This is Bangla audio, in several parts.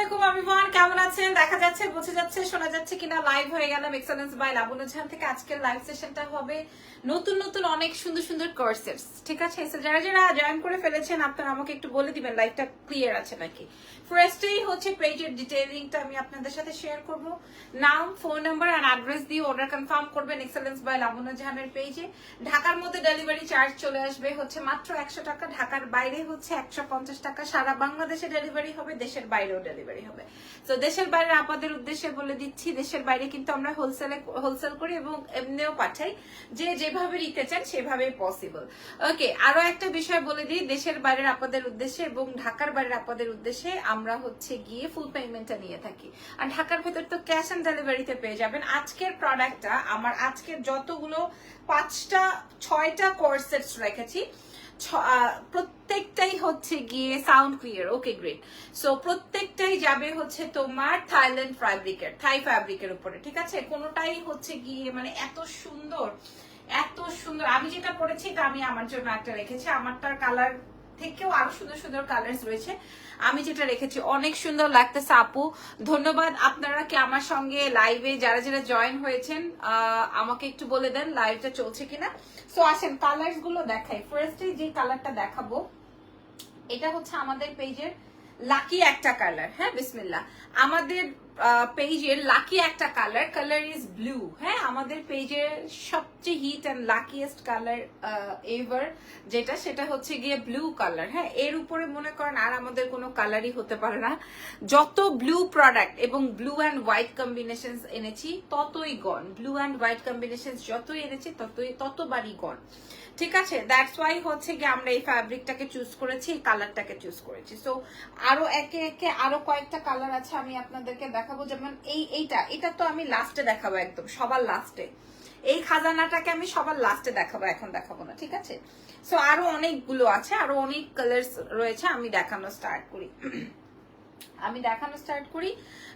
আলাইকুম এভরিওয়ান, কেমন আছেন? দেখা যাচ্ছে, বোঝা যাচ্ছে, শোনা যাচ্ছে কিনা? লাইভ হয়ে গেলাম এক্সেলেন্স বাই লাবণ্য জাহান থেকে। আজকের লাইভ সেশনটা হবে নতুন নতুন অনেক সুন্দর সুন্দর কোর্সেস, ঠিক আছে? যারা যারা জয়েন করে ফেলেছেন আপনারা আমাকে একটু বলে দিবেন লাইভটা ক্লিয়ার আছে নাকি। ফার্স্টেই হচ্ছে পেজের ডিটেইলিংটা আমি আপনাদের সাথে শেয়ার করব। নাম, ফোন নাম্বার আর অ্যাড্রেস দিয়ে অর্ডার কনফার্ম করবেন এক্সেলেন্স বাই লাবণ্য জাহানের পেজে। ঢাকার মধ্যে ডেলিভারি চার্জ চলে আসবে হচ্ছে মাত্র 100 টাকা, ঢাকার বাইরে হচ্ছে 150 টাকা। সারা বাংলাদেশে ডেলিভারি হবে, দেশের বাইরেও ডেলিভারি হবে। তো দেশের বাইরে আপনাদের উদ্দেশ্যে বলে দিচ্ছি, দেশের বাইরে কিন্তু আমরা হোলসেল করি এবং এমনিও পাঠাই, যে যেভাবে নিতে চান সেভাবেই পসিবল। ওকে, আরো একটা বিষয় বলে দিই, দেশের বাইরের আপনাদের উদ্দেশ্যে এবং ঢাকার বাইরের আপনাদের উদ্দেশ্যে আমরা হচ্ছে গিয়ে ফুল পেমেন্টটা নিয়ে থাকি। আর ঢাকার ভেতর তো ক্যাশ অন ডেলিভারিতে পেয়ে যাবেন। আজকের প্রোডাক্টটা আমার আজকের যতগুলো 6টা কোর্স সেটস রেখেছি, প্রত্যেকটাই হচ্ছে গিয়ে সাউন্ড ক্লিয়ার। ওকে, গ্রেট। সো প্রত্যেকটাই যাবে হচ্ছে তোমার থাইল্যান্ড ফ্যাব্রিকের, থাই ফ্যাব্রিকের উপরে, ঠিক আছে? কোনোটাই হচ্ছে গিয়ে মানে এত সুন্দর, এত সুন্দর। আমি যেটা পরেছি এটা আমি আমার জন্য একটা রেখেছি, আমারটার কালার থেকেও আরো সুন্দর সুন্দর কালার্স রয়েছে। আমি যেটা রেখেছি অনেক সুন্দর লাগতেছে আপু, ধন্যবাদ। আপনারা কি আমার সঙ্গে লাইভে যারা যারা জয়েন হয়েছেন আমাকে একটু বলে দেন লাইভটা চলছে কিনা। সো আসেন কালার্স গুলো দেখাই। ফার্স্টে যে কালারটা দেখাবো এটা হচ্ছে আমাদের পেজের লাকি একটা কালার। হ্যাঁ, বিসমিল্লাহ। আমাদের পেজের লাকি একটা কালার ইজ ব্লু। হ্যাঁ, আমাদের পেজের সবচেয়ে hit and luckiest colour ever যেটা, সেটা হচ্ছে গিয়ে ব্লু কালার। হ্যাঁ, এর উপরে মনে করেন আর আমাদের কোনো কালারই হতে পারে না। যত ব্লু প্রোডাক্ট এবং ব্লু অ্যান্ড হোয়াইট কম্বিনেশন এনেছি ততই গন, ব্লু অ্যান্ড হোয়াইট কম্বিনেশন যতই এনেছি ততবারই গন, ঠিক আছে? দ্যাটস ওয়াই হচ্ছে কি আমরা এই ফ্যাব্রিকটাকে চুজ করেছি, এই কালারটাকে চুজ করেছি। সো আরো একে একে আরো কয়েকটা কালার আছে, আমি আপনাদেরকে দেখাবো। যেমন এটা তো আমি লাস্টে দেখাবো, একদম সবার লাস্টে। এই খাজানাটাকে আমি সবার লাস্টে দেখাবো, এখন দেখাবো না, ঠিক আছে? সো আরো অনেকগুলো আছে, আরো অনেক কালার্স রয়েছে। আমি দেখানো স্টার্ট করি।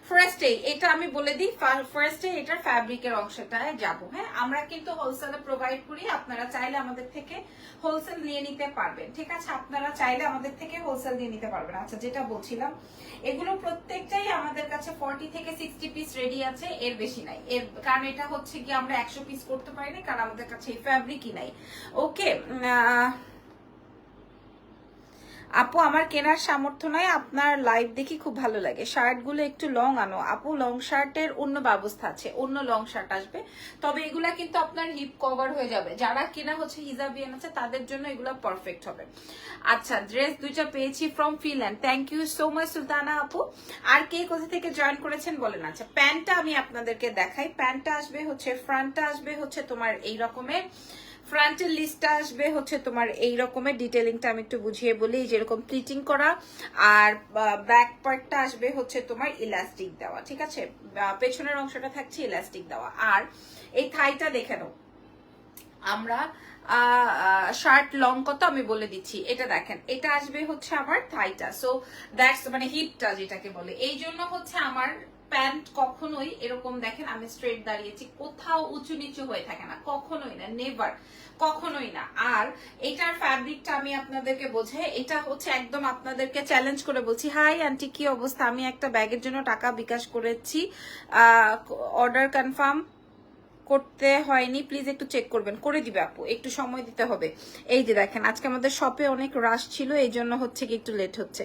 ফার্স্টে এটা আমি বলে দিই, ফার্স্টে এটার ফ্যাব্রিকের অংশটায় যাব। হ্যাঁ, আমরা কিন্তু হোলসেলে প্রোভাইড করি, আপনারা চাইলে আমাদের থেকে হোলসেল নিয়ে নিতে পারবেন, ঠিক আছে? আপনারা চাইলে আমাদের থেকে হোলসেল নিয়ে নিতে পারবেন। আচ্ছা, যেটা বলছিলাম, এগুলো প্রত্যেকটাই আমাদের কাছে 40 থেকে 60 পিস রেডি আছে, এর বেশি নাই। এর কারণ এটা হচ্ছে কি আমরা 100 পিস করতে পারি না, কারণ আমাদের কাছে এই ফ্যাব্রিকই নাই। ওকে আপু, আমার কেনার সামর্থ্য নাই, আপনার লাইভ দেখি খুব ভালো লাগে। শার্টগুলো একটু লং আনো আপু। লং শার্টের অন্য ব্যবস্থা আছে, অন্য লং শার্ট আসবে, তবে এগুলা কিন্তু আপনার হিপ কভার হয়ে যাবে। যারা কেনা হচ্ছে হিজাবিয়ান আছে তাদের জন্য এগুলো পারফেক্ট হবে। আচ্ছা, ড্রেস দুইটা পেয়েছি from Finland, thank you so much Sultana আপু। আর কে কোথা থেকে জয়েন করেছেন বলেন। আচ্ছা, প্যান্টটা আমি আপনাদেরকে দেখাই। প্যান্টটা আসবে হচ্ছে, ফ্রন্টটা আসবে হচ্ছে তোমার এই রকমের, ফ্রন্টের লিস্টটা আসবে হচ্ছে তোমার এই রকমের। ডিটেইলিংটা আমি একটু বুঝিয়ে বলি, যেরকম প্লিটিং করা, আর ব্যাক পার্টটা আসবে হচ্ছে তোমার ইলাস্টিক দেওয়া, ঠিক আছে? পেছনের অংশটা থাকছে ইলাস্টিক দেওয়া। আর এই থাইটা দেখে নাও, আমরা শার্ট লং কত আমি বলে দিচ্ছি। এটা দেখেন, এটা আসবে হচ্ছে আমার থাইটা, সো দ্যাটস মানে হিপটা যেটাকে বলে। এই জন্য হচ্ছে আমার প্যান্ট কখনোই এরকম, দেখেন আমি স্ট্রেট দাঁড়িয়েছি, কোথাও উঁচু নিচু হয়ে থাকে না, কখনোই না, নেভার, কখনোই না। আর এটার ফ্যাব্রিকটা আমি আপনাদেরকে বোঝাই, এটা হচ্ছে একদম আপনাদেরকে চ্যালেঞ্জ করে বলছি। হাই আন্টি, কি অবস্থা? আমি একটা ব্যাগের জন্য টাকা বিকাশ করেছি, অর্ডার কনফার্ম করতে হয়নি, প্লিজ একটু চেক করবেন। করে দিবে আপু, একটু সময় দিতে হবে। এই যে দেখেন, আজকে আমাদের শপে অনেক রাশ ছিল, এই জন্য হচ্ছে কি একটু লেট হচ্ছে।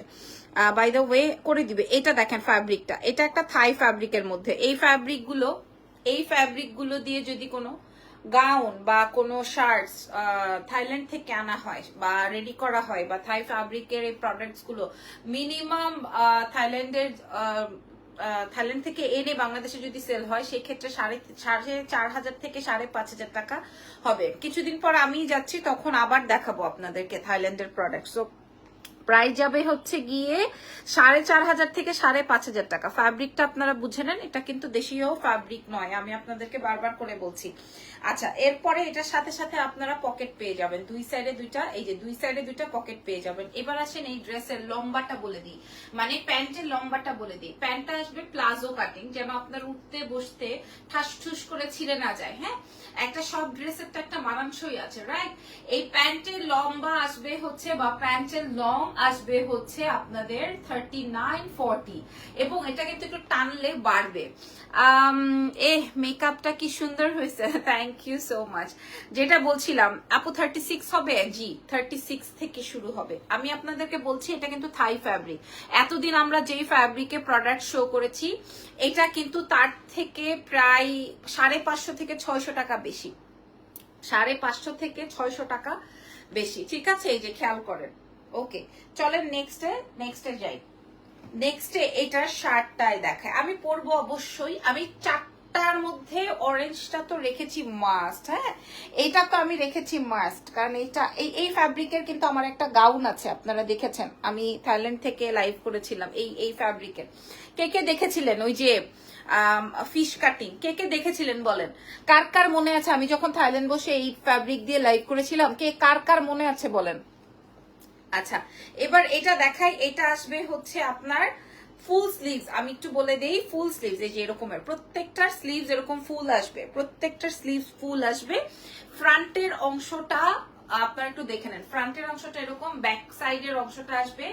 বাই দ্য ওয়ে করে দিবে। এটা দেখেন ফ্যাব্রিকটা, এটা একটা থাই ফ্যাব্রিকের মধ্যে। এই ফ্যাব্রিকগুলো দিয়ে যদি কোনো গাউন বা কোনো শার্টস থাইল্যান্ড থেকে আনা হয় বা রেডি করা হয়, বা থাই ফ্যাব্রিকের এই প্রোডাক্টস গুলো মিনিমাম থাইল্যান্ড থেকে এনে বাংলাদেশে যদি সেল হয়, সেক্ষেত্রে 4,500 থেকে 5,500 টাকা হবে। কিছুদিন পর আমি যাচ্ছি, তখন আবার দেখাবো আপনাদেরকে থাইল্যান্ডের প্রোডাক্ট। সো প্রাইস যাবে হচ্ছে গিয়ে 4,500 থেকে 5,500 টাকা। ফ্যাব্রিকটা আপনারা বুঝে নেন, এটা কিন্তু দেশীয় ফ্যাব্রিক নয়, আমি আপনাদেরকে বারবার করে বলছি। আচ্ছা, এরপরে এটার সাথে সাথে আপনারা পকেট পেয়ে যাবেন, দুই সাইডে দুইটা, এই যে দুই সাইডে দুইটা পকেট পেয়ে যাবেন। এবার আসেন এই ড্রেসের লম্বাটা বলে দিই, মানে প্যান্টের লম্বাটা বলে দিই। প্যান্টটা আসবে প্লাজো কাটিং, যেন আপনার উঠতে বসতে ঠাস ঠুস করে ছিঁড়ে না যায়। হ্যাঁ, একটা সব ড্রেসের তো একটা মানানসই আছে, রাইট? এই প্যান্টের লম্বা আসবে হচ্ছে, বা প্যান্টের লং আসবে হচ্ছে আপনাদের 39-40 এবং এটা কিন্তু একটু টানলে বাড়বে। মেকআপটা কি সুন্দর হয়েছে, থ্যাংক ইউ সো মাচ। যেটা বলছিলাম আপু 36 হবে, জি 36 থেকে শুরু হবে। আমি আপনাদেরকে বলছি এটা কিন্তু থাই ফ্যাব্রিক। এতদিন আমরা যেই ফ্যাব্রিকে প্রোডাক্ট শো করেছি এটা কিন্তু তার থেকে প্রায় 550 থেকে 600 টাকা বেশি, 550 থেকে 600 টাকা বেশি, ঠিক আছে? এই যে খেয়াল করেন। ওকে, চলেন নেক্সটে যাই। নেক্সটে এটার শার্টটাই দেখায়, আমি পরবো অবশ্যই। আমি 4টার মধ্যে অরেঞ্জটা তো রেখেছি মাস্ট, হ্যাঁ এইটা তো আমি রেখেছি মাস্ট, কারণ এইটা এই ফ্যাব্রিকের কিন্তু আমার একটা গাউন আছে, আপনারা দেখেছেন আমি থাইল্যান্ড থেকে লাইভ করেছিলাম এই ফ্যাব্রিকের। কে কে দেখেছিলেন ওই যে ফিশ কাটিং, কে কে দেখেছিলেন বলেন? কার কার মনে আছে আমি যখন থাইল্যান্ড বসে এই ফ্যাব্রিক দিয়ে লাইভ করেছিলাম? কে কার কার মনে আছে বলেন? আচ্ছা, এবার এটা দেখাই। এটা আসবে হচ্ছে আপনার ফুল স্লিভস। আমি একটু বলে দেই, ফুল স্লিভস এই যে এরকমের প্রত্যেকটার স্লিভস এরকম ফুল আসবে, প্রত্যেকটার স্লিভস ফুল আসবে। ফ্রন্টের অংশটা আপনারা একটু দেখে নেন, ফ্রন্টের অংশটা এরকম, ব্যাক সাইডের অংশটা আসবে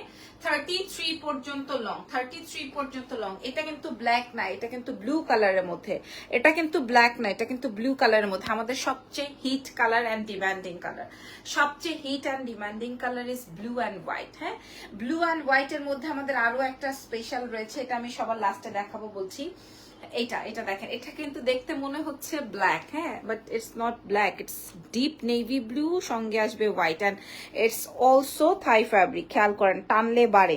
33 পর্যন্ত লং, 33 পর্যন্ত লং। এটা কিন্তু ব্ল্যাক না, এটা কিন্তু ব্লু কালারের মধ্যে, এটা কিন্তু ব্ল্যাক না, এটা কিন্তু ব্লু কালারের মধ্যে। আমাদের সবচেয়ে hit colour and demanding colour, সবচেয়ে hit and demanding colour is blue and white. হ্যাঁ, ব্লু অ্যান্ড হোয়াইটের মধ্যে আমাদের আরো একটা স্পেশাল রয়েছে, এটা আমি সবার লাস্টে দেখাবো বলছি। এটা দেখেন, এটা কিন্তু দেখতে মনে হচ্ছে ব্ল্যাক, হ্যাঁ but it's not black, it's deep navy blue, সঙ্গে আসবে white and it's also Thai fabric. খেয়াল করেন টানলে বাড়ে,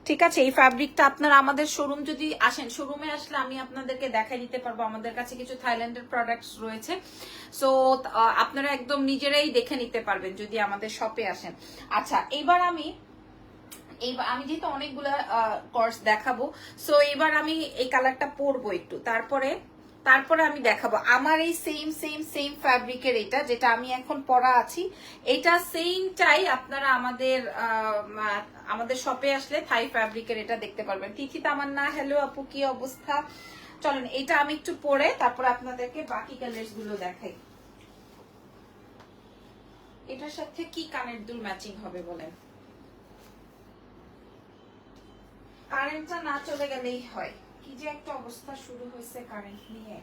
ঠিক আছে? এই ফ্যাব্রিকটা আপনারা আমাদের শোরুম যদি আসেন, শোরুমে আসলে আমি আপনাদেরকে দেখাই দিতে পারবো, আমাদের কাছে কিছু থাইল্যান্ডের প্রোডাক্টস রয়েছে, সো আপনারা একদম নিজেরাই দেখে নিতে পারবেন যদি আমাদের শপে আসেন। আচ্ছা, এইবার আমি যেহেতু অনেকগুলা কোর্স দেখাবো, সো এবার আমি এই কালারটা পরবো একটু, তারপরে আমি দেখাবো আমার এই সেম ফ্যাব্রিকের এটা যেটা আমি এখন পরা আছি, এটা সেমটাই আপনারা আমাদের শপে আসলে থাই ফ্যাব্রিকের এটা দেখতে পারবেন। তিথি তামান্না, হ্যালো আপু, কি অবস্থা? চলেন এটা আমি একটু পরে তারপর আপনাদেরকে বাকি কালার্স গুলো দেখাই। এটার সাথে কি কানের দুল ম্যাচিং হবে বলেন? কারেন্টটা না চলে গেলেই হয়, কি যে একটা অবস্থা শুরু হয়েছে কারেন্ট নিয়ে।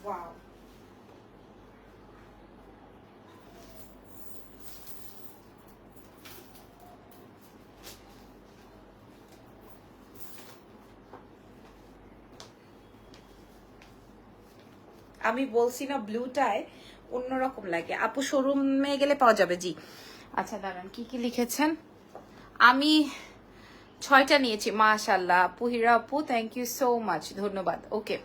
ওয়াও, আমি বলছি না ব্লুটায় অন্যরকম লাগে। আপু শোরুমে গেলে পাওয়া যাবে, জি। আচ্ছা দাঁড়ান, কি কি লিখেছেন? আমি 6টা নিয়েছি, মাশাআল্লাহ। পুহিরা আপু, থ্যাংক ইউ সো মাচ, ধন্যবাদ। ওকে,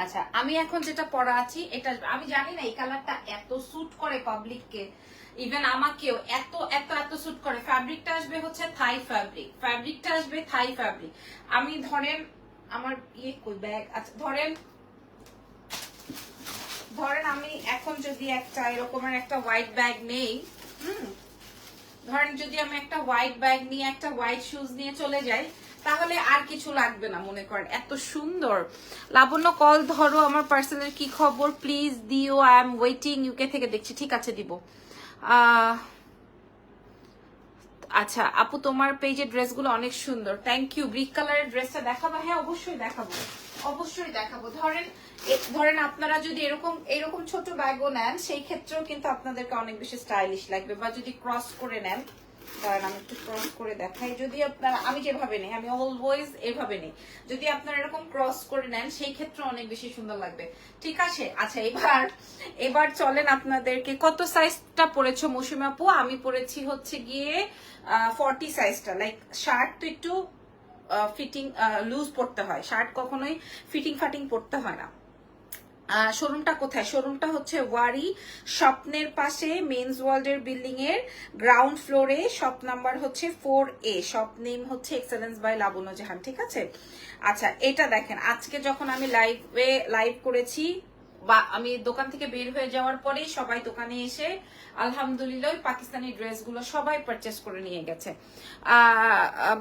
আচ্ছা আমি এখন যেটা পরা আছি এটা, আমি জানি না এই কালারটা এত স্যুট করে পাবলিককে, ইভেন আমাকেও এত এত এত স্যুট করে। ফ্যাব্রিকটা আসবে হচ্ছে থাই ফ্যাব্রিক, ফ্যাব্রিকটা আসবে থাই ফ্যাব্রিক। আমি ধরেন আমার কই ব্যাগ, আচ্ছা ধরেন আমি এখন যদি একটা এরকমের একটা হোয়াইট ব্যাগ নেই, ধরেন যদি আমি একটা হোয়াইট ব্যাগ নিয়ে একটা হোয়াইট শুজ নিয়ে চলে যাই, তাহলে আর কিছু লাগবে না, মনে করেন এত সুন্দর। লাবণ্য কল ধরো, আমার পার্সেলের কি খবর প্লিজ দিও, আই এম ওয়েটিং, ইউকে থেকে দেখছি, ঠিক আছে দিব। আচ্ছা আপু তোমার পেজের ড্রেসগুলো অনেক সুন্দর, থ্যাংক ইউ। গ্রিক কালারের ড্রেসটা দেখাবো? হ্যাঁ অবশ্যই দেখাবো, অবশ্যই দেখাবো। ধরেন আপনারা যদি এরকম ছোট ব্যাগও নেন, সেই ক্ষেত্রেও কিন্তু আপনাদেরকে অনেক বেশি স্টাইলিশ লাগবে, বা যদি ক্রস করে নেন, কারণ আমি একটু ক্রস করে দেখাই, যদি আপনারা, আমি যেভাবে নেই, আমি অলওয়েজ এভাবে নেই, যদি আপনারা এরকম ক্রস করে নেন সেই ক্ষেত্রে অনেক বেশি সুন্দর লাগবে, ঠিক আছে? আচ্ছা এবার চলেন আপনাদেরকে, কত সাইজটা পরেছো মৌসুমী আপু? আমি পরেছি হচ্ছে গিয়ে 40 সাইজটা। লাইক শার্ট তো একটু ফিটিং লুজ পড়তে হয়, শার্ট কখনোই ফিটিং ফাটিং পড়তে হয় না। শোরুমটা কোথায়? শোরুমটা হচ্ছে ওয়ারি স্বপ্নের পাশে, মেন্স ওয়ার্ল্ডের বিল্ডিং এর গ্রাউন্ড ফ্লোরে, শপ নাম্বার হচ্ছে 4A, শপ নেম হচ্ছে এক্সেলেন্স বাই লাবণ্য জাহান, ঠিক আছে? আচ্ছা এটা দেখেন, আজকে যখন আমি লাইভ করেছি, ও বা আমি দোকান থেকে বের হয়ে যাওয়ার পরেই সবাই দোকানে এসে আলহামদুলিল্লাহ ওই পাকিস্তানি ড্রেসগুলো সবাই পারচেস করে নিয়ে গেছে।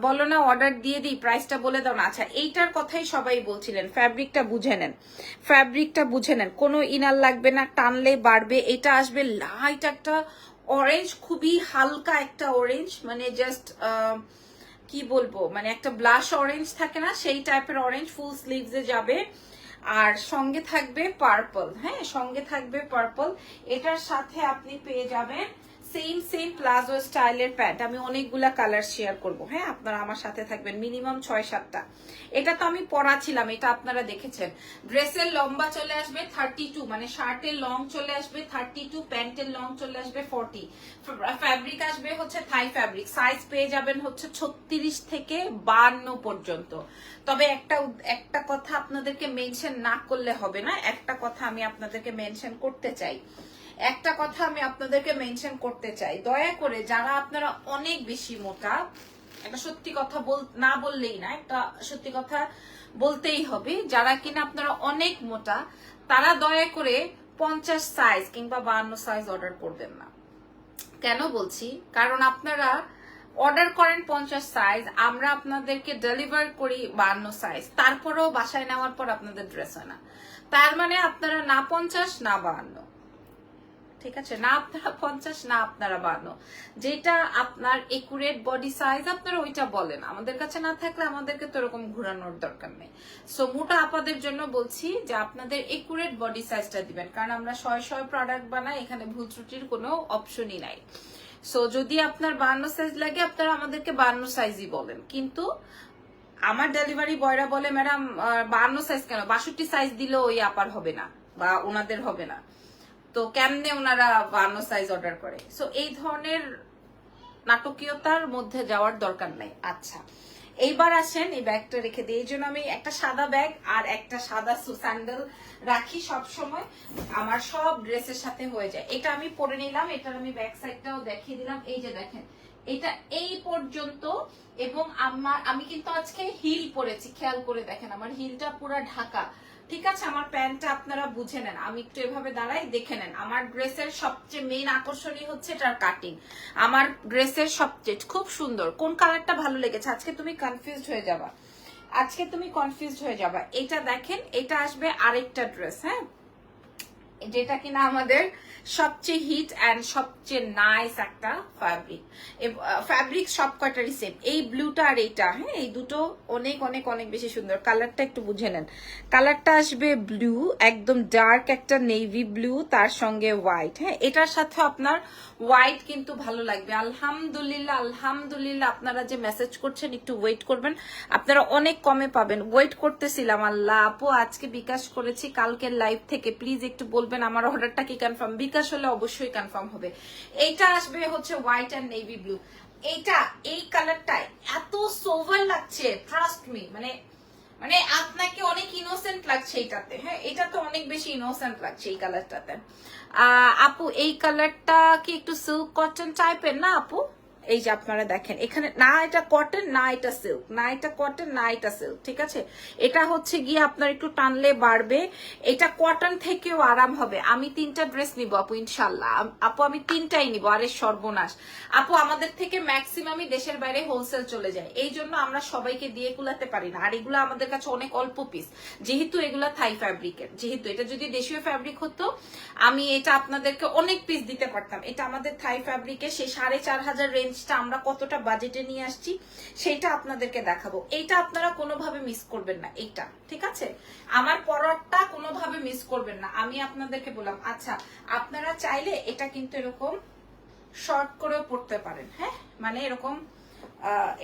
বলো না অর্ডার দিয়ে দিই, প্রাইসটা বলে দাও না। আচ্ছা, এইটার কথাই সবাই বলছিলেন, ফ্যাব্রিকটা বুঝে নেন, ফ্যাব্রিকটা বুঝে নেন, কোনো ইনার লাগবে না, টানলে বাড়বে। এটা আসবে লাইট একটা অরেঞ্জ, খুবই হালকা একটা অরেঞ্জ, মানে জাস্ট কি বলবো, মানে একটা ব্লাশ অরেঞ্জ থাকে না, সেই টাইপের অরেঞ্জ, ফুল স্লিভসে যাবে। আর সঙ্গে থাকবে পার্পল, হ্যাঁ সঙ্গে থাকবে পার্পল। এটার সাথে আপনি পেয়ে যাবেন সেম প্লাজো স্টাইলের প্যান্ট। আমি অনেকগুলা কালার শেয়ার করব, হ্যাঁ আপনারা আমার সাথে থাকবেন, মিনিমাম 6-7টা। এটা তো আমি পরাছিলাম, এটা আপনারা দেখেছেন। ড্রেসের লম্বা চলে আসবে 32, মানে শার্টের লং চলে আসবে 32, প্যান্টের লং চলে আসবে 40। ফ্যাব্রিক আসবে হচ্ছে থাই ফ্যাব্রিক। সাইজ পেয়ে যাবেন হচ্ছে 36 থেকে 52 পর্যন্ত। তবে একটা কথা আপনাদেরকে মেনশন না করলে হবে না, একটা কথা আমি আপনাদেরকে মেনশন করতে চাই, একটা কথা আমি আপনাদেরকে মেনশন করতে চাই। দয়া করে যারা আপনারা অনেক বেশি মোটা, একটা সত্যি কথা না বললেই না, একটা সত্যি কথা বলতেই হবে, যারা কিনা আপনারা অনেক মোটা, তারা দয়া করে 50 সাইজ কিংবা 52 সাইজ অর্ডার করবেন না। কেন বলছি, কারণ আপনারা অর্ডার করেন 50 সাইজ, আমরা আপনাদেরকে ডেলিভার করি 52 সাইজ, তারপরেও বাসায় নেওয়ার পর আপনাদের ড্রেস হয় না। তার মানে আপনারা না 50 না 52, ঠিক আছে, না আপনারা 50 না আপনারা 52, যেটা আপনার একুরেট বডি সাইজ আপনারা ওইটা বলেন। আমাদের কাছে না থাকলে আমাদেরকে তো এরকম ঘোরানোর দরকার নেই। সো মোটা আপাদের জন্য বলছি যে আপনাদের একুরেট বডি সাইজটা দিবেন, কারণ আমরা 100 প্রোডাক্ট বানাই, এখানে ভুল ত্রুটির কোনো অপশনই নাই। সো যদি আপনার 52 সাইজ লাগে আপনারা আমাদেরকে 52 সাইজই বলেন, কিন্তু আমার ডেলিভারি বয়রা বলে ম্যাডাম 52 সাইজ কেন, 62 সাইজ দিলেও ওই আপার হবে না বা ওনাদের হবে না, তো কেমনে ওনারা 52 সাইজ অর্ডার করে। সো এই ধরনের নাটকীয়তার মধ্যে যাওয়ার দরকার নাই। আচ্ছা, এইবার আসেন, এই ব্যাগটা রেখে দিই, এই জন্য আমি একটা সাদা ব্যাগ আর একটা সাদা স্যান্ডেল রাখি সব সময়, আমার সব ড্রেসের সাথে হয়ে যায়। এটা আমি পরে নিলাম, এটার আমি ব্যাক সাইডটাও দেখিয়ে দিলাম। এই যে দেখেন, এটা এই পর্যন্ত, এবং আমি কিন্তু আজকে হিল পরেছি, খেয়াল করে দেখেন আমার হিলটা পুরো ঢাকা, ঠিক আছে। আমার প্যান্টটা আপনারা বুঝে নেন, আমি একটু এভাবে দাঁড়াই, দেখে নেন। আমার ড্রেসের সবচেয়ে মেইন আকর্ষণই হচ্ছে এটার কাটিং। আমার ড্রেসের সবচেয়ে খুব সুন্দর, কোন কালারটা ভালো লেগেছে, আজকে তুমি কনফিউজড হয়ে যাবা, আজকে তুমি কনফিউজড হয়ে যাবা। এটা দেখেন, এটা আসবে আরেকটা ড্রেস, হ্যাঁ, যেটা কিনা আমাদের সবচেয়ে হিট এন্ড সবচেয়ে নাইস একটা ফ্যাব্রিক। ফ্যাব্রিক সব কটারই সেম, এই ব্লুটা আর এইটা, হ্যাঁ এই দুটো অনেক অনেক অনেক বেশি সুন্দর। কালারটা একটু বুঝে নেন, কালারটা আসবে ব্লু, একদম ডার্ক একটা নেভি ব্লু, তার সঙ্গে হোয়াইট, হ্যাঁ এটার সাথে আপনার হোয়াইট কিন্তু ভালো লাগবে। আলহামদুলিল্লাহ আলহামদুলিল্লাহ, আপনারা যে মেসেজ করছেন একটু ওয়েট করবেন, আপনারা অনেক কমে পাবেন। ওয়েট করতেছিলাম, আল্লাহ আপু আজকে বিকাশ করেছি কালকের লাইভ থেকে, প্লিজ একটু বলবেন আমার অর্ডারটা কি কনফার্ম। বিকাশ হলে অবশ্যই কনফার্ম হবে। এইটা আসবে হচ্ছে হোয়াইট এন্ড নেভি ব্লু। এইটা এই কালারটাই এত সোভার লাগছে, ট্রাস্ট মি, মানে আপনাকে অনেক ইনোসেন্ট লাগছে এইটাতে, হ্যাঁ এটা তো অনেক বেশি ইনোসেন্ট লাগছে এই কালারটাতে। আপু এই কালারটা কি একটু সিল্ক কটন টাইপের না আপু? এই যে আপনারা দেখেন এখানে, না এটা কটন না এটা সিল্ক, না এটা কটন না এটা সিল্ক, ঠিক আছে। এটা হচ্ছে গিয়ে আপনার একটু টানলে বাড়বে, এটা কটন থেকেও আরাম হবে। আমি 3টা ড্রেস নিব আপু ইনশাল্লাহ, আপু আমি 3টাই নিব। আরে সর্বনাশ আপু, আমাদের থেকে ম্যাক্সিমামই দেশের বাইরে হোলসেল চলে যায়, এই জন্য আমরা সবাইকে দিয়ে কুলাতে পারি না। আর এগুলো আমাদের কাছে অনেক অল্প পিস, যেহেতু এগুলা থাই ফ্যাব্রিকের, যেহেতু এটা যদি দেশীয় ফ্যাব্রিক হতো আমি এটা আপনাদেরকে অনেক পিস দিতে পারতাম। এটা আমাদের থাই ফ্যাব্রিকের, সেই 4500 রেঞ্জটা আমরা কতটা বাজেটে নিয়ে আসছি সেটা আপনাদেরকে দেখাবো। এইটা আপনারা কোনোভাবে মিস করবেন না, এইটা ঠিক আছে, আমার পরটা কোনোভাবে মিস করবেন না, আমি আপনাদেরকে বললাম। আচ্ছা, আপনারা চাইলে এটা কিন্তু এরকম শর্ট করেও পড়তে পারেন, হ্যাঁ মানে এরকম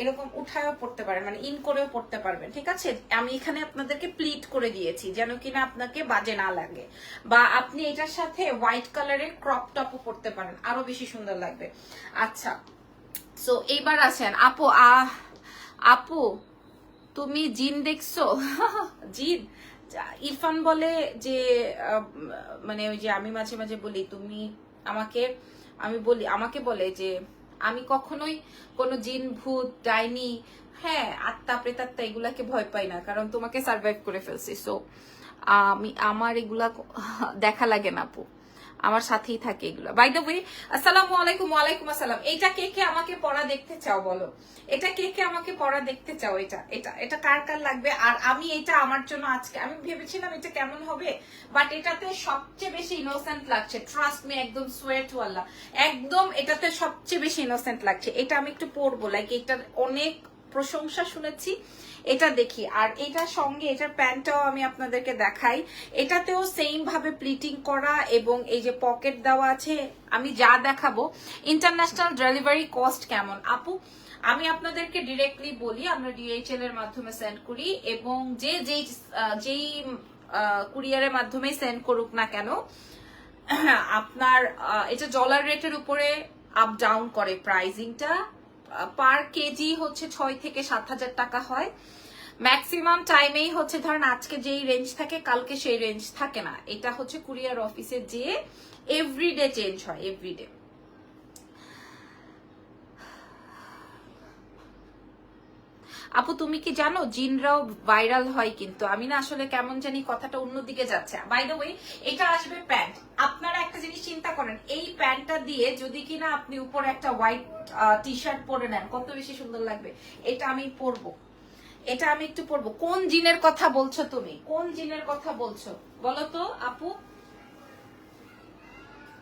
এরকম উঠায়ও পড়তে পারেন, মানে ইন করেও পড়তে পারবেন, ঠিক আছে। আমি এখানে আপনাদেরকে প্লিট করে দিয়েছি যেন কিনা আপনাকে বাজে না লাগে, বা আপনি এটার সাথে হোয়াইট কালারের ক্রপ টপও পড়তে পারেন, আরো বেশি সুন্দর লাগবে। আচ্ছা, সো এইবার আছেন আপু, আপু তুমি জিন দেখছো? জিন, ইরফান বলে যে মানে ওই যে আমি মাঝে মাঝে বলি তুমি আমাকে বলে যে আমি কখনোই কোনো জিন ভূত ডাইনি, হ্যাঁ আত্মা প্রেতাত্মা এগুলাকে ভয় পাই না, কারণ তোমাকে সার্ভাইভ করে ফেলছি। সো আমার এগুলা দেখা লাগে না আপু, আমার সাথেই থাকে এগুলো। বাই দ্য ওয়ে, আসসালামু আলাইকুম। ওয়ালাইকুম আসসালাম। এটা কে কে আমাকে পড়া দেখতে চাও বলো? এটা কে কে আমাকে পড়া দেখতে চাও? এটা এটা এটা কার কার লাগবে? আর আমি এটা আমার জন্য আজকে আমি ভেবেছিলাম এটা কেমন হবে, বাট এটাতে সবচেয়ে বেশি ইনোসেন্ট লাগছে, ট্রাস্ট মি, একদম সোয়ার টু আল্লাহ, একদম এটাতে সবচেয়ে বেশি ইনোসেন্ট লাগছে। এটা আমি একটু পরবো, লাইক এটার অনেক প্রশংসা শুনেছি, এটা দেখি। আর এটার সঙ্গে এটার প্যান্টটাও আমি আপনাদেরকে দেখাই, এটাতেও সেম ভাবে প্লিটিং করা এবং এই যে পকেট দেওয়া আছে। আমি যা দেখাবো, ইন্টারন্যাশনাল ডেলিভারি কস্ট কেমন আপু? আমি আপনাদেরকে ডিরেক্টলি বলি, আমরা ডিএইচএল এর মাধ্যমে সেন্ড করি, এবং যেই কুরিয়ারের মাধ্যমে সেন্ড করুক না কেন, আপনার এটা ডলার রেটের উপরে আপ ডাউন করে প্রাইজিংটা। পার কেজি হচ্ছে 6 থেকে 7,000 টাকা হয়। ম্যাক্সিমাম টাইমেই হচ্ছে ধরেন আজকে যেই রেঞ্জ থাকে কালকে সেই রেঞ্জ থাকে না, এটা হচ্ছে কুরিয়ার অফিসে যে এভরিডে চেঞ্জ হয়, এভরিডে। আপু তুমি কি জানো জিনরাও ভাইরাল হয়? কিন্তু আমি না আসলে কেমন জানি কথাটা অন্যদিকে যাচ্ছে। বাই দ্য ওয়ে, এটা আসবে প্যান্ট। আপনারা একটা জিনিস চিন্তা করেন, এই প্যান্টটা দিয়ে যদি কিনা আপনি উপরে একটা হোয়াইট টি শার্ট পরে নেন, কত বেশি সুন্দর লাগবে। এটা আমি পরবো, এটা আমি একটু পরবো। কোন জিনের কথা বলছো তুমি? কোন জিনের কথা বলছো বলো তো আপু?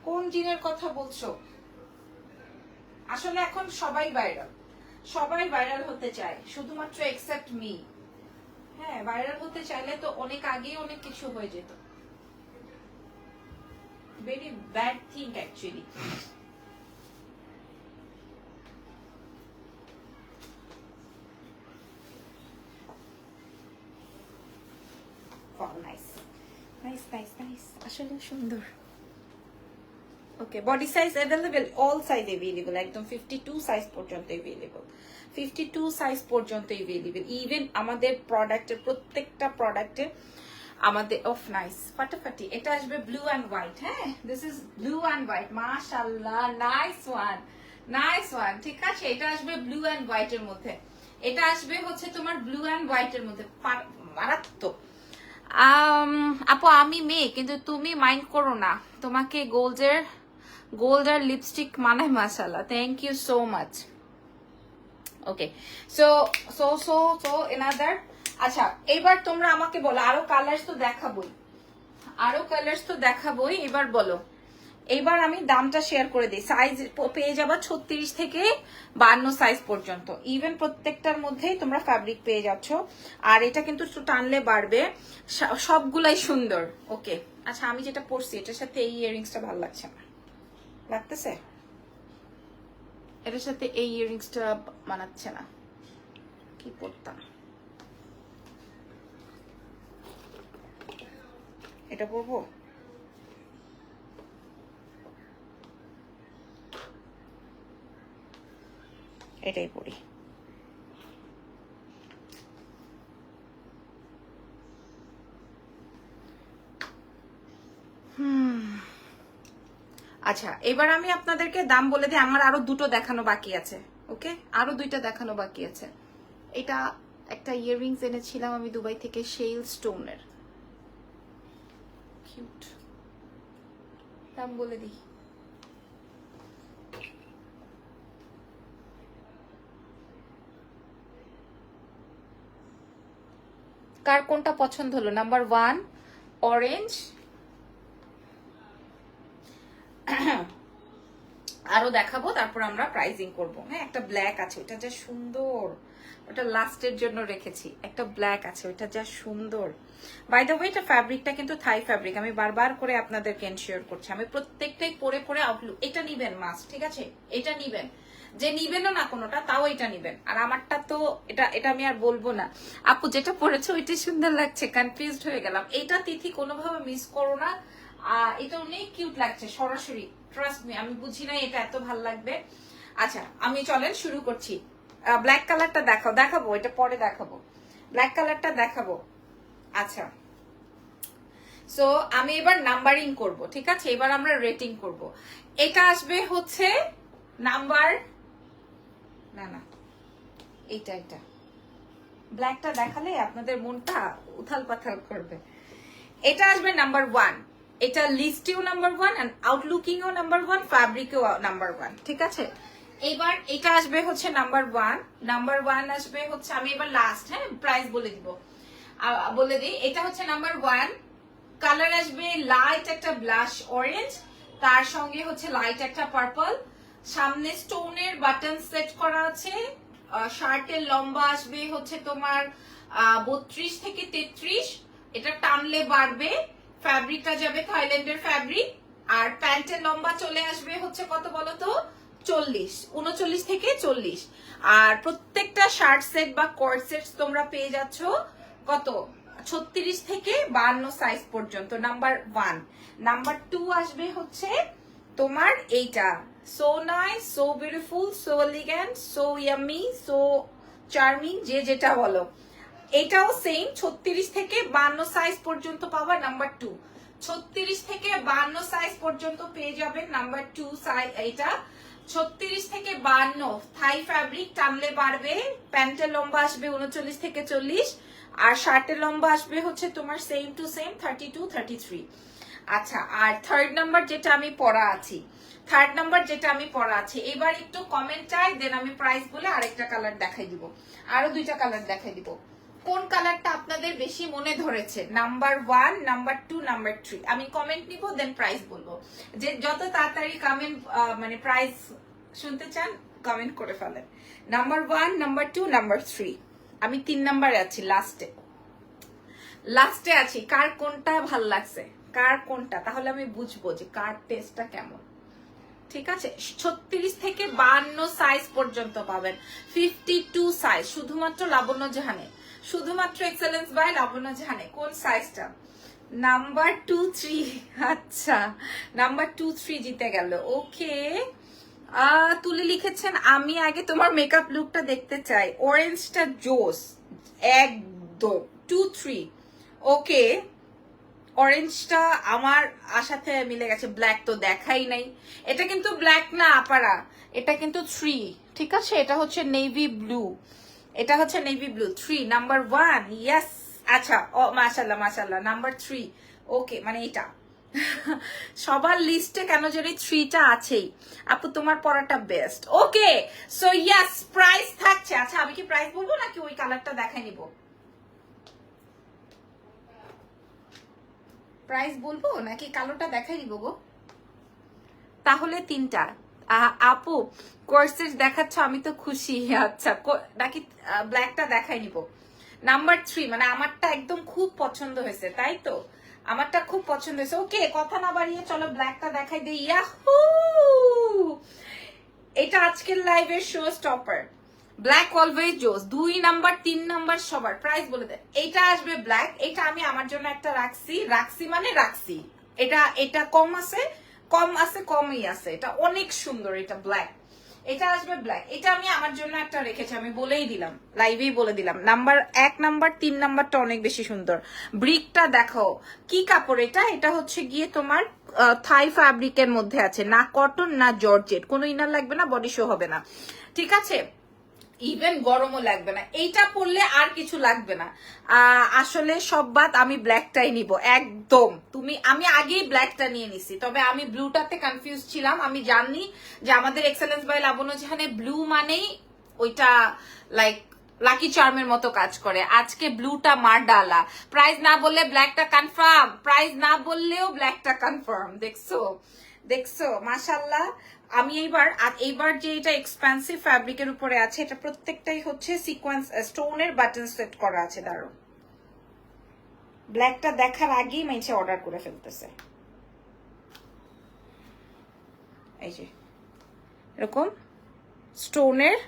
কোন জিনের কথা বলছো? আসলে এখন সবাই ভাইরাল, সবাই ভাইরাল হতে চায়, শুধুমাত্র এক্সেপ্ট মি। হ্যাঁ, ভাইরাল হতে চাইলে তো অনেক আগেই অনেক কিছু হয়ে যেত। Very bad thing actually. Nice nice nice nice, আসলে সুন্দর। Okay, body size available, all size available, একদম 52 সাইজ পর্যন্ত অ্যাভেলেবল, 52 সাইজ পর্যন্ত অ্যাভেলেবল। ইভেন আমাদের প্রোডাক্টের প্রত্যেকটা প্রোডাক্টে আমাদের অফ নাইস ফাটাফাটি। এটা আসবে ব্লু অ্যান্ড হোয়াইট। হ্যাঁ, this is blue and white, মাশাআল্লাহ, নাইস ওয়ান, নাইস ওয়ান। ঠিক আছে, এটা আসবে ব্লু অ্যান্ড হোয়াইট এর মধ্যে, এটা আসবে হচ্ছে তোমার ব্লু অ্যান্ড হোয়াইট এর মধ্যে, মারাত্মক। আপু আমি মেয়ে, কিন্তু তুমি মাইন্ড করো না, তোমাকে গোল্ড আর লিপস্টিক মানায়, মাশাআল্লাহ, thank you so much. Okay, so so so so another. আচ্ছা, এবার তোমরা আমাকে বলো, আরো কালার্স তো দেখাবোই, আরো কালার্স তো দেখাবোই, এবার বলো। এইবার আমি দামটা শেয়ার করে দিই। সাইজ পেয়ে যাবা 36 থেকে 52 সাইজ পর্যন্ত, ইভেন প্রত্যেকটার মধ্যেই তোমরা ফ্যাব্রিক পেয়ে যাচ্ছ। আর এটা কিন্তু একটু টানলে বাড়বে, সবগুলাই সুন্দর। ওকে, আচ্ছা, আমি যেটা পরছি এটার সাথে এই ইয়াররিংসটা ভালো লাগছে না, লাগতেছে? এটার সাথে এই ইয়াররিংসটা মানাচ্ছে না, কি পরতাম? এটা পরবো? এটাই পরি। আচ্ছা, এবার আমি আপনাদেরকে দাম বলে দিই, আমার আরো দুটো দেখানো বাকি আছে। ওকে, আরো দুইটা দেখানো বাকি আছে। এটা একটা ইয়াররিংস এনেছিলাম আমি দুবাই থেকে, শেল স্টোনের, কিউট। দাম বলে দিই, কার কোনটা পছন্দ হলো? নাম্বার 1 অরেঞ্জ, আরো দেখাবো, তারপর আমরা প্রাইজিং করব। হ্যাঁ, একটা ব্ল্যাক আছে, ওটা যা সুন্দর, ওটা লাস্টের জন্য রেখেছি। একটা ব্ল্যাক আছে, ওটা যা সুন্দর। বাই দ্য ওয়ে, এটা ফ্যাব্রিকটা কিন্তু থাই ফ্যাব্রিক, আমি বারবার করে আপনাদেরকে এনশিওর করছি, আমি প্রত্যেকটাই পরে পরে আউটলুক। এটা নিবেন মাস্ট, ঠিক আছে? এটা নিবেন, যে নিবেনও না কোনোটা তাও এটা নিবেন। আর আমারটা তো এটা আমি আর বলবো না। আপু যেটা পরেছে ওইটাই সুন্দর লাগছে, কনফিউজড হয়ে গেলাম। এটা তিথি কোনোভাবে মিস করো না, এটা অনেক কিউট লাগছে সরাসরি, ট্রাস্ট মি, আমি বুঝি না এটা এত ভালো লাগবে। আচ্ছা, আমি চলেন শুরু করছি। ব্ল্যাক কালারটা দেখাবো, এটা পরে দেখাবো, ব্ল্যাক কালারটা দেখাবো। আচ্ছা, সো আমি এবার নাম্বারিং করব, ঠিক আছে? এবার আমরা রেটিং করব। এটা আসবে হচ্ছে নাম্বার, না এটা ব্ল্যাকটা দেখালে আপনাদের মনটা উথাল পাথাল করবে। এটা আসবে নাম্বার 1, এটা লিস্টেও নাম্বার 1 এন্ড আউটলুকিংও নাম্বার 1, ফ্যাব্রিকেও নাম্বার 1, ঠিক আছে। এবার এটা আসবে হচ্ছে নাম্বার 1, নাম্বার 1 আসবে হচ্ছে, আমি এবার লাস্ট, হ্যাঁ প্রাইস বলে দিব, বলে দিই। এটা হচ্ছে নাম্বার 1, কালার আসবে লাইট একটা ব্লাশ অরেঞ্জ, তার সঙ্গে হচ্ছে লাইট একটা পার্পল, সামনে স্টোনের বাটন সেট করা আছে। শার্টের লম্বা আসবে হচ্ছে তোমার 32 থেকে 33, এটা টানলে বাড়বে, ফ্যাব্রিকটা যাবে থাইল্যান্ডের ফ্যাব্রিক। আর প্যান্টের লম্বা চলে আসবে হচ্ছে কত বলতো, 40, 39 থেকে 40। আর প্রত্যেকটা শার্ট সেট বা কোট সেট তোমরা পেয়ে যাচ্ছ কত, 36 থেকে 52 সাইজ পর্যন্ত, নাম্বার 1। নাম্বার 2 আসবে হচ্ছে তোমার এইটা, so nice, so beautiful, so elegant, so yummy, so charming, যে যেটা বলো। এটাও সেম 36 থেকে 52 সাইজ পর্যন্ত পাবা, নাম্বার 2। 36 থেকে 52 সাইজ পর্যন্ত পেয়ে যাবেন, নাম্বার 2 সাইজ। এটা 36 থেকে 52, থাই ফ্যাব্রিক, টানলে বাড়বে, প্যান্টের লম্বা আসবে 39 থেকে 40, আর শার্টের লম্বা আসবে হচ্ছে তোমার সেম টু সেম 32, 33। আচ্ছা, আর থার্ড নাম্বার যেটা আমি পরা আছি, এবার একটু কমেন্ট চাই, দেন আমি প্রাইস বলে আরেকটা কালার দেখাই দিব, আরো 2টা কালার দেখাই দিব। কোন কালারটা আপনাদের বেশি মনে ধরেছে, নাম্বার 1, নাম্বার 2, নাম্বার 3, আমি কমেন্ট নিব, দেন প্রাইস বলবো। যে যত তাড়াতাড়ি কমেন্ট মানে প্রাইস শুনতে চান কমেন্ট করে ফেলেন। নাম্বার 1, নাম্বার 2, নাম্বার 3, আমি 3 নাম্বারে আছি, লাস্টে আছি। কার কোনটা ভাল লাগছে, কার কোনটা, তাহলে আমি বুঝবো যে কার টেস্টটা কেমন, ঠিক আছে। 36 থেকে 52 সাইজ পর্যন্ত পাবেন, 52 সাইজ, শুধুমাত্র লাবণ্য জাহানে, শুধুমাত্র এক্সেলেন্স বাই লাবণ্য জাহানে। কোন সাইজটা, নাম্বার 2, 3, আচ্ছা নাম্বার 2, 3 জিতে গেল। ওকে, তুলে লিখেছেন, আমি আগে তোমার মেকআপ লুকটা দেখতে চাই, অরেঞ্জটা জোস একদম। 2, 3, ওকে, অরেঞ্জটা আমার সাথে মিলে গেছে, ব্ল্যাক তো দেখাই নাই। এটা কিন্তু ব্ল্যাক না আপারা, এটা কিন্তু 3, ঠিক আছে। এটা হচ্ছে নেভি ব্লু, 3, নাম্বার 1, ইয়েস। আচ্ছা, ও মাশাআল্লাহ মাশাআল্লাহ, নাম্বার 3, ওকে, মানে এটা সবার লিস্টে কেন জানি 3টা আছেই। আপু তোমার পরাটা বেস্ট, ওকে। সো ইয়েস, প্রাইস থাকছে। আচ্ছা, আমি কি প্রাইস বলবো নাকি ওই কালারটা দেখাই নিব, প্রাইস বলবো নাকি কালোটা দেখাই দিব গো, তাহলে 3টা। আপু কোর্সেস দেখাচ্ছ, আমি তো খুশি। আচ্ছা, নাকি ব্ল্যাকটা দেখাই নিব, নাম্বার 3, মানে আমারটা একদম খুব পছন্দ হয়েছে, তাই তো, আমারটা খুব পছন্দ হয়েছে। ওকে, কথা না বাড়িয়ে চলো ব্ল্যাকটা দেখাই দিই। ইয়াহু, এটা আজকের লাইভের শো স্টপার, ব্ল্যাক অলওয়েজ জোস। 2 নাম্বার 3 নাম্বার সবার প্রাইস বলে দেয়। এটা আসবে ব্ল্যাক, এটা আমি আমার জন্য একটা রাখছি। এটা কম আছে, কমই আছে, এটা অনেক সুন্দর, এটা ব্ল্যাক, এটা আসবে ব্ল্যাক। এটা আমি আমার জন্য একটা রেখেছি, আমি বলেই দিলাম, লাইভেই বলে দিলাম। নাম্বার 1, নাম্বার 3 নাম্বারটা অনেক বেশি সুন্দর। ব্রিকটা দেখো কি কাপড়, এটা হচ্ছে গিয়ে তোমার থাই ফ্যাব্রিকের মধ্যে আছে, না কটন না জর্জেট, কোনো ইনার লাগবে না, বডি শো হবে না, ঠিক আছে, ইভেন গরমও লাগবে না, এইটা পরলে আর কিছু লাগবে না। আসলে সব বাদ, আমি ব্ল্যাকটাই নিব একদম। আমি আগেই ব্ল্যাকটা নিয়ে নিছি, তবে আমি ব্লুটাতে কনফিউজ ছিলাম। আমি জানি যে আমাদের এক্সেলেন্স বাই লাবণ্য যেখানে ব্লু মানেই ওইটা লাইক লাকি চার্মের মতো কাজ করে। আজকে ব্লুটা মার ডালা, প্রাইস না বললে ব্ল্যাকটা কনফার্ম, প্রাইস না বললেও ব্ল্যাকটা কনফার্ম। দেখছো মাশাআল্লাহ। আমি এইবার যে এটা এক্সপেন্সিভ ফ্যাব্রিকের উপরে আছে, এটা প্রত্যেকটাই হচ্ছে সিকোয়েন্স স্টোনের বাটন সেট করা আছে। দাঁড়ো, ব্ল্যাকটা দেখার আগেই মেয়েছে অর্ডার করে ফেলতেছে। এই যে এরকম স্টোনের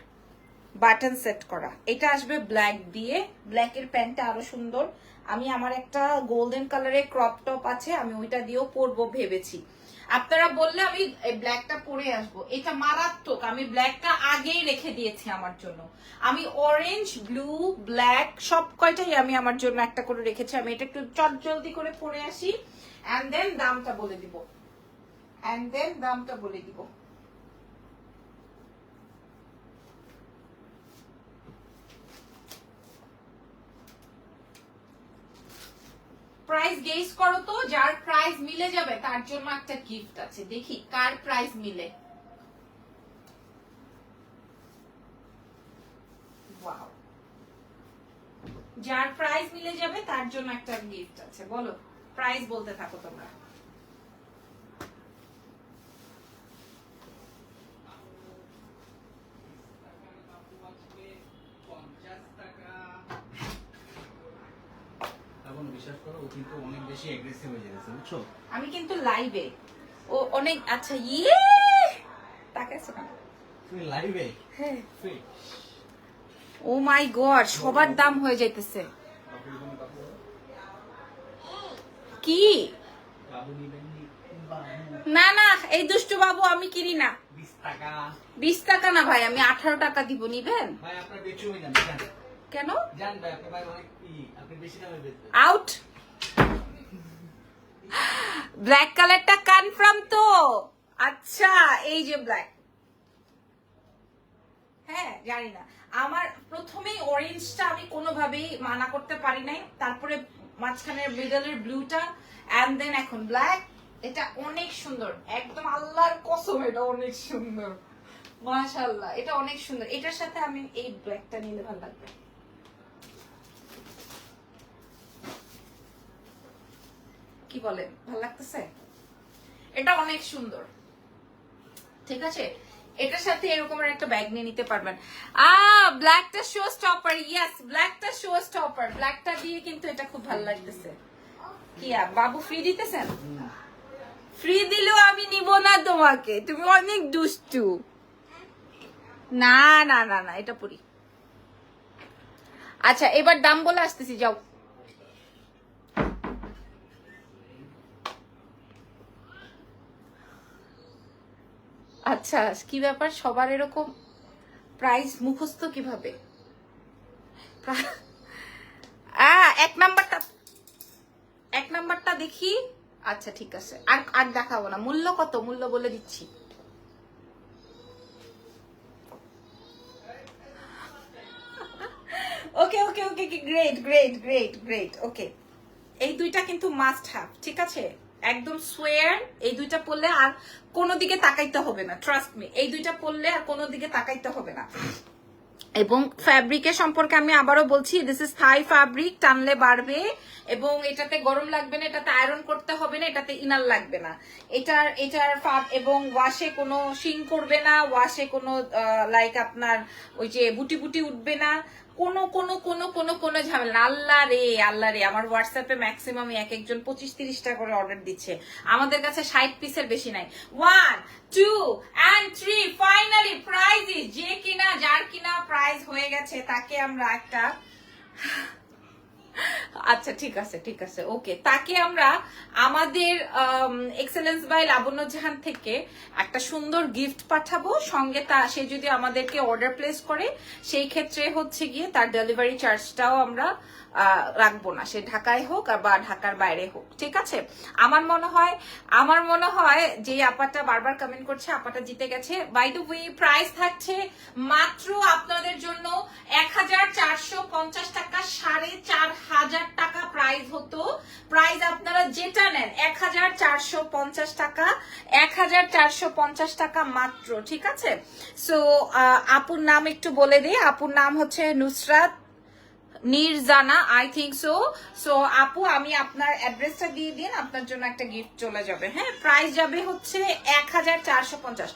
বাটন সেট করা, এটা আসবে ব্ল্যাক দিয়ে, ব্ল্যাকের প্যান্টটা আরো সুন্দর। আমি আমার একটা গোল্ডেন কালারের ক্রপ টপ আছে, আমি ওইটা দিয়েও পরবো ভেবেছি। আপনারা বললে আমি ব্ল্যাকটা পরে আসবো, এটা মারাত্মক। আমি ব্ল্যাকটা আগেই রেখে দিয়েছি আমার জন্য। আমি অরেঞ্জ, ব্লু, ব্ল্যাক সব কয়টাই আমি আমার জন্য একটা করে রেখেছি। আমি এটা একটু চট জলদি করে পরে আসি, এন্ড দেন দামটা বলে দিব। প্রাইস গেস করো তো, যার প্রাইস মিলে যাবে তার জন্য একটা গিফট আছে। দেখি কার প্রাইস মিলে। ওয়াও, যার প্রাইস মিলে যাবে তার জন্য একটা গিফট আছে। বলো প্রাইস বলতে থাকো তোমরা। বিশ্বাস করো ও কিন্তু অনেক বেশি অ্যাগ্রেসিভ হয়ে যাচ্ছে বুঝছো। আমি কিন্তু লাইভে ও অনেক আচ্ছা ইয়ে তাকাইছো কেন তুমি লাইভে? হ্যাঁ। ও মাই গড, সবার দাম হয়ে যাইতেছে। কি না না, এই দুষ্টু বাবু আমি কিনি না। 20 টাকা না ভাই, আমি 18 টাকা দিব, নিবেন? ভাই আপনার বেচু হই না কেন জান ভাই, আপনি ভাই অনেক আপনি বেশি দামে বেচবেন। আউট। ব্ল্যাক কালারটা কনফার্ম তো? আচ্ছা এই যে ব্ল্যাক, হ্যাঁ জানি না, আমার প্রথমেই অরেঞ্জটা আমি কোনোভাবেই মানা করতে পারি নাই, তারপরে মাঝখানের মিডলের ব্লুটা, এন্ড দেন এখন ব্ল্যাক। এটা অনেক সুন্দর, একদম আল্লাহর কসম এটা অনেক সুন্দর, মাশাআল্লাহ এটা অনেক সুন্দর। এটার সাথে আমি এই ব্ল্যাকটা নিলে ভালো লাগবে। কি বলেন, ভালো লাগতেছে? এটা অনেক সুন্দর, ঠিক আছে। এটার সাথে এরকমের একটা ব্যাগ নিয়ে নিতে পারবেন। ব্ল্যাকটা শো স্টপার, ইয়েস ব্ল্যাকটা শো স্টপার, ব্ল্যাকটা দিয়ে কিন্তু এটা খুব ভালো লাগতেছে। কি বাবু ফ্রি দিতেছেন? ফ্রি দিলেও আমি নিব না তোমাকে, তুমি অনেক দুষ্টু। না না না না, এটা পরি। আচ্ছা এবার দাম বলে আসতেছি, যাও। আচ্ছা কি ব্যাপার, সবার এরকম প্রাইস মুখস্থ কিভাবে? এক নাম্বারটা দেখি। আচ্ছা ঠিক আছে, আর দেখাবো না। মূল্য কত? মূল্য বলে দিচ্ছি। ওকে ওকে ওকে, গ্রেট গ্রেট গ্রেট গ্রেট। ওকে, এই দুইটা কিন্তু মাস্ট হ্যাভ, ঠিক আছে, একদম সোয়ার। এই দুইটা পরলে আর কোনো দিকে তাকাইতে হবে না, ট্রাস্ট মি, এই দুইটা পরলে আর কোনো দিকে তাকাইতে হবে না। এবং ফ্যাব্রিকের সম্পর্কে আমি আবারও বলছি, দিস ইজ থাই ফ্যাব্রিক, টানলে বাড়বে এবং এটাতে গরম লাগবে না, এটাতে আয়রন করতে হবে না, এটাতে ইনার লাগবে না। এটার এবং ওয়াশে কোনো শিং করবে না, ওয়াশে কোনো লাইক আপনার ওই যে বুটি বুটি উঠবে না, কোনো কোনো কোনো কোনো কোনো ঝামেলা না। আল্লাহ রে, আমার হোয়াটসঅ্যাপে ম্যাক্সিমাম একজন 25-30টা করে অর্ডার দিচ্ছে, আমাদের কাছে 60 পিসের বেশি নাই। 1 2 and 3 ফাইনালি প্রাইজ ইজ, যে কিনা যার কিনা প্রাইজ হয়ে গেছে তাকে আমরা একটা আচ্ছা ঠিক আছে ঠিক আছে ওকে, তাকে আমরা আমাদের এক্সেলেন্স বাই লাবণ্য জাহান থেকে একটা সুন্দর গিফট পাঠাবো। সঙ্গে সে যদি আমাদেরকে অর্ডার প্লেস করে সেই ক্ষেত্রে হচ্ছে গিয়ে তার ডেলিভারি চার্জটাও আমরা রাখবো না, সে ঢাকায় হোক বা ঢাকার বাইরে হোক, ঠিক আছে। আমার মনে হয় যে আপাটা বারবার কমেন্ট করছে, আপাটা জিতে গেছে। বাই দ্য ওয়ে প্রাইস থাকছে মাত্র আপনাদের জন্য 1450 টাকা, 4500 টাকা প্রাইস হতো। প্রাইস আপনারা যেটা নেন 1450 টাকা, 1450 টাকা মাত্র, ঠিক আছে। সো আপুর নাম একটু বলে দিই, আপুর নাম হচ্ছে Nusrat Nirjana, I think so. So আপু আমি আপনার অ্যাড্রেসটা দিয়ে দিন, আপনার জন্য একটা গিফট চলে যাবে। হ্যাঁ, প্রাইস যাবে হচ্ছে 1450।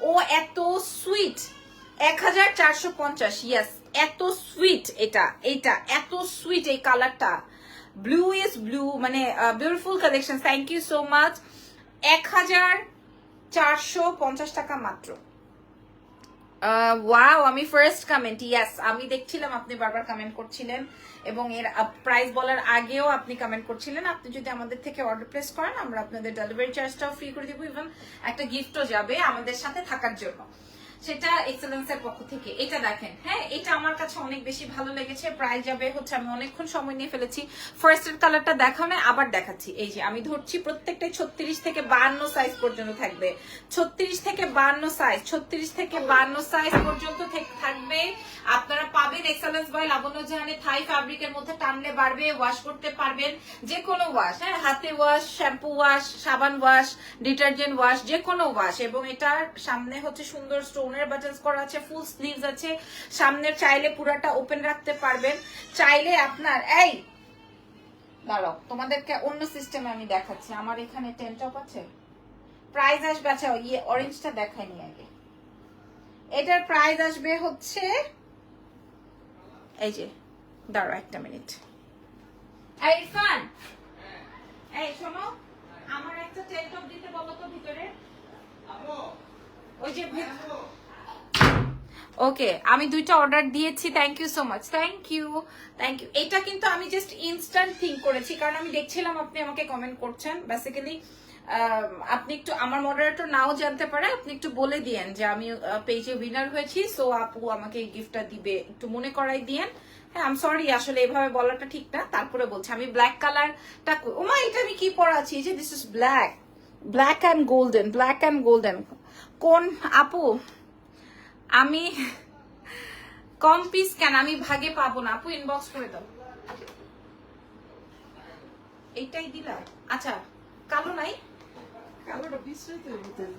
ও এত সুইট, 1450, ইয়েস এত সুইট। এটা এত সুইট, এই কালারটা ব্লু ইজ ব্লু, মানে beautiful collection. Thank you so much. 1450 টাকা মাত্র। ওয়াও, আমি ফার্স্ট কমেন্ট, ইয়েস আমি দেখছিলাম আপনি বারবার কমেন্ট করছিলেন এবং এর প্রাইস বলার আগেও আপনি কমেন্ট করছিলেন। আপনি যদি আমাদের থেকে অর্ডার প্লেস করেন আমরা আপনাদের ডেলিভারি চার্জটাও ফ্রি করে দিব, এবং একটা গিফটও যাবে আমাদের সাথে থাকার জন্য, সেটা এক্সেলেন্সের পক্ষ থেকে। এটা দেখেন, হ্যাঁ এটা আমার কাছে অনেক বেশি ভালো লেগেছে। প্রাইস যাবে হচ্ছে, আমি অনেকক্ষণ সময় নিয়ে ফেলেছি, ফার্স্টের কালারটা দেখাও না, আবার দেখাচ্ছি। এই যে আমি ধরছি প্রত্যেকটাই 36 থেকে 52 সাইজ পর্যন্ত থাকবে, 36 থেকে 52 সাইজ, 36 থেকে 52 সাইজ পর্যন্ত থাকবে। আপনারা পাবেন এক্সেলেন্স বাই লাবণ্য জাহানে থাই ফ্যাব্রিকের মধ্যে টানলে বাড়বে, ওয়াশ করতে পারবেন, যে কোনো ওয়াশ, হ্যাঁ, হাতে ওয়াশ, শ্যাম্পু ওয়াশ, সাবান ওয়াশ, ডিটারজেন্ট ওয়াশ, যে কোনো ওয়াশ। এবং এটার সামনে হচ্ছে সুন্দর স্টোনের বাটনস করা আছে, ফুল স্লিভস আছে, সামনের চাইলে পুরাটা ওপেন রাখতে পারবেন, চাইলে আপনার এই দাঁড়াও তোমাদেরকে অন্য সিস্টেমে আমি দেখাচ্ছি। আমার এখানে টেন টপ আছে, প্রাইস আসবে, আচ্ছা ইয়ে অরেঞ্জটা দেখাইনি আগে। এটার প্রাইস আসবে হচ্ছে এই যে, দাঁড়াও একটা মিনিট, এই ইরফান, এই শোনো, আমার একটা টেন টপ দিতে বলো তো ভিতরে, ওই যে ওকে, আমি দুইটা অর্ডার দিয়েছি, thank you so much, thank you thank you. এটা কিন্তু আমি জাস্ট ইনস্ট্যান্ট থিঙ্ক করেছি, কারণ আমি দেখছিলাম আপনি আমাকে কমেন্ট করছেন। বেসিক্যালি আপনি একটু, আমার মডারেটর নাও জানতে পারে, আপনি একটু বলে দিয়েন যে আমি পেজে উইনার হয়েছি, সো আপু আমাকে এই গিফটটা দিবে, একটু মনে করাই দিয়েন। হ্যাঁ, আই এম সরি, আসলে এভাবে বলাটা ঠিক না, তারপরে বলছি আমি ব্ল্যাক কালারটা, ওমা এটা আমি কি পরা আছি, যে this is black, black and golden, black and golden. কোন আপু, আমি কম পিস কেন, আমি ভাগে পাবো না আপু, ইনবক্স করে দাও। এইটাই দিলা, আচ্ছা কালো নাই, কালোটা পিছড়ে তো ভিতরে।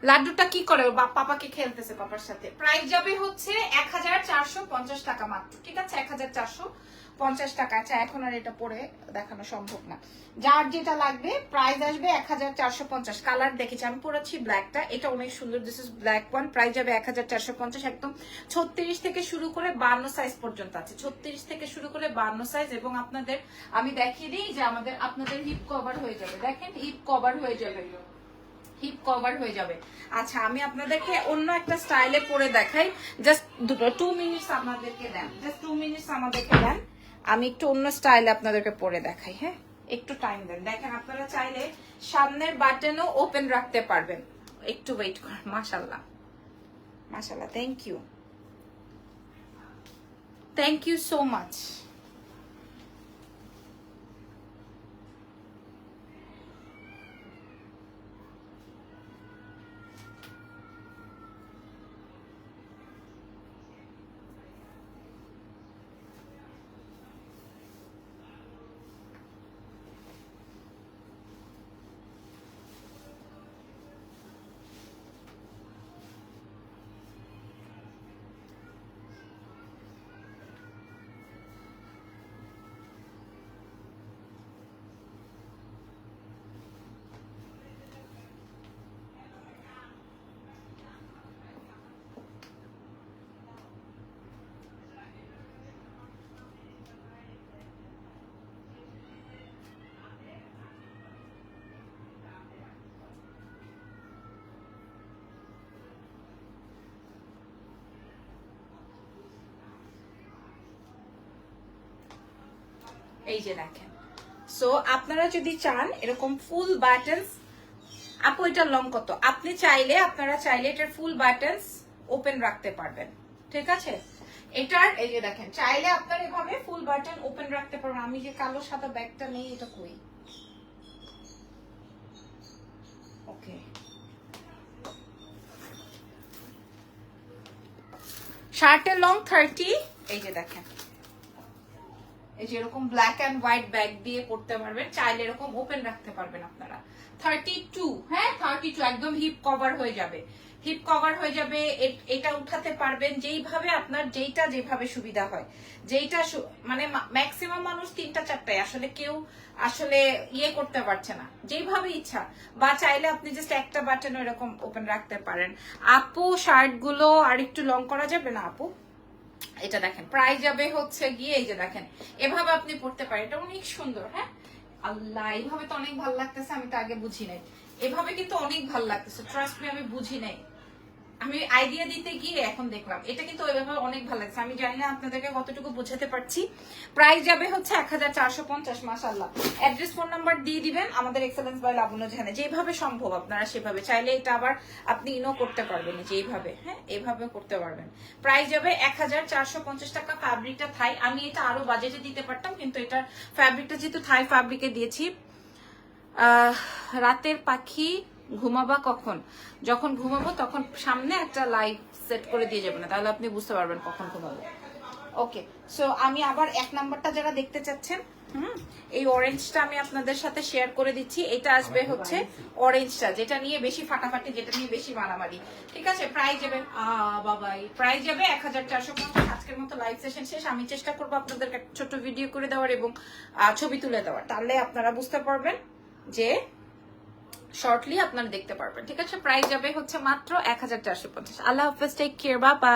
লাড্ডুটা কি করে, পাপাকে খেলতেছে পাপার সাথে। প্রাইস যাবে হচ্ছে 1450 টাকা মাত্র, ঠিক আছে, 1450 টাকা। আচ্ছা এখন আর এটা পরে দেখানো সম্ভব না, যার যেটা লাগবে প্রাইস আসবে 1450। কালার দেখেছি আমি, পরেছি ব্ল্যাকটা, এটা অনেক সুন্দর, this is black one, price যাবে 1450। একদম 36 থেকে শুরু করে 52 সাইজ পর্যন্ত আছে, 36 থেকে শুরু করে 52 সাইজ। এবং আপনাদের আমি দেখিয়ে দিই যে আপনাদের হিপ কভার হয়ে যাবে, দেখেন হিপ কভার হয়ে যাবে, হিপ কভার হয়ে যাবে। আচ্ছা আমি আপনাদেরকে অন্য একটা স্টাইলে পরে দেখাই, জাস্ট 2 মিনিটস আপনাদেরকে দেন, জাস্ট 2 মিনিটস আমাদেরকে দেন, আমি একটু অন্য স্টাইলে আপনাদেরকে পরে দেখাই। হ্যাঁ, একটু টাইম দেন। দেখেন আপনারা চাইলে সামনের বাটনও ওপেন রাখতে পারবেন, একটু ওয়েট করেন। মাশাআল্লাহ মাশাআল্লাহ, থ্যাংক ইউ সো মাচ। এই যে দেখেন, সো আপনারা যদি চান এরকম ফুল বাটনস, আপু এটা লং কত, আপনি চাইলে, আপনারা চাইলে এটার ফুল বাটনস ওপেন রাখতে পারবেন, ঠিক আছে। এটার এই যে দেখেন, চাইলে আপনারা এভাবে ফুল বাটন ওপেন রাখতে পারবেন। আমি যে কালো সাদা ব্যাগটা নেই, এটা কই, ওকে, শার্টের লং 30, এই যে দেখেন, এই যে এরকম ব্ল্যাক এন্ড হোয়াইট ব্যাগ দিয়ে পড়তে পারবেন, চাইলে এরকম ওপেন রাখতে পারবেন আপনারা। 32, হ্যাঁ 32, একদম হিপ কভার হয়ে যাবে, হিপ কভার হয়ে যাবে। এটা উঠাতে পারবেন যেইভাবে আপনার, যেইটা যেভাবে সুবিধা হয়, যেইটা মানে ম্যাক্সিমাম মানুষ 3টা 4টায়, আসলে কেউ আসলে ইয়ে করতে পারছে না, যেইভাবে ইচ্ছা। বা চাইলে আপনি জাস্ট একটা বাটন এরকম ওপেন রাখতে পারেন। আপু শার্ট গুলো আর একটু লং করা যাবে না আপু? এটা দেখেন, প্রাইস যাবে হচ্ছে গিয়ে, এই যে দেখেন এভাবে আপনি পড়তে পারেন, এটা অনেক সুন্দর। হ্যাঁ আল্লাহ, এইভাবে তো অনেক ভালো লাগতেছে, আমি তো আগে বুঝি নাই, এভাবে কিন্তু অনেক ভালো লাগতেছে, ট্রাস্ট মি, আমি বুঝি নাই, আমি আইডিয়া দিতে গিয়ে এখন দেখলাম এটা কিন্তু ওইভাবে অনেক ভালো লাগছে। আমি জানি না আপনাদেরকে কতটুকু বোঝাতে পারছি। প্রাইস যাবে হচ্ছে 1450। মাশাআল্লাহ, অ্যাড্রেস ফোন নাম্বার দিয়ে দিবেন আমাদের এক্সেলেন্স বাই লাবণ্য জাহানে, যেভাবে সম্ভব আপনারা সেভাবে, চাইলে এটা আবার আপনি ইনো করতে পারবেন যেইভাবে, হ্যাঁ এইভাবে করতে পারবেন। প্রাইস যাবে 1450 টাকা। ফ্যাব্রিকটা থাই, আমি এটা আরো বাজেটে দিতে পারতাম, কিন্তু এটার ফ্যাব্রিকটা যেহেতু থাই ফ্যাব্রিকে দিয়েছি। রাতের পাখি ঘুমাবা কখন? যখন ঘুমাবো তখন সামনে একটা লাইট সেট করে দিয়ে যাবেন, তাহলে আপনি বুঝতে পারবেন কখন ঘুমাবো। ওকে, সো আমি আবার 1 নাম্বারটা যারা দেখতে চাচ্ছেন, এই অরেঞ্জটা আমি আপনাদের সাথে শেয়ার করে দিচ্ছি। এটা আসবে হচ্ছে অরেঞ্জটা, যেটা নিয়ে বেশি ফাটাফাটি, যেটা নিয়ে বেশি মারামারি। ঠিক আছে, প্রাইস যাবে বাবাই, প্রাইস যাবে 1450। আজকের মতো লাইভ সেশন শেষ। আমি চেষ্টা করবো আপনাদেরকে একটা ছোট ভিডিও করে দেওয়ার এবং ছবি তুলে দেওয়ার, তাহলে আপনারা বুঝতে পারবেন যে শর্টলি আপনারা দেখতে পারবেন। ঠিক আছে, প্রাইস যাবে হচ্ছে মাত্র 1450। আল্লাহ হাফেজ, টেক কেয়ার, বাই বাই।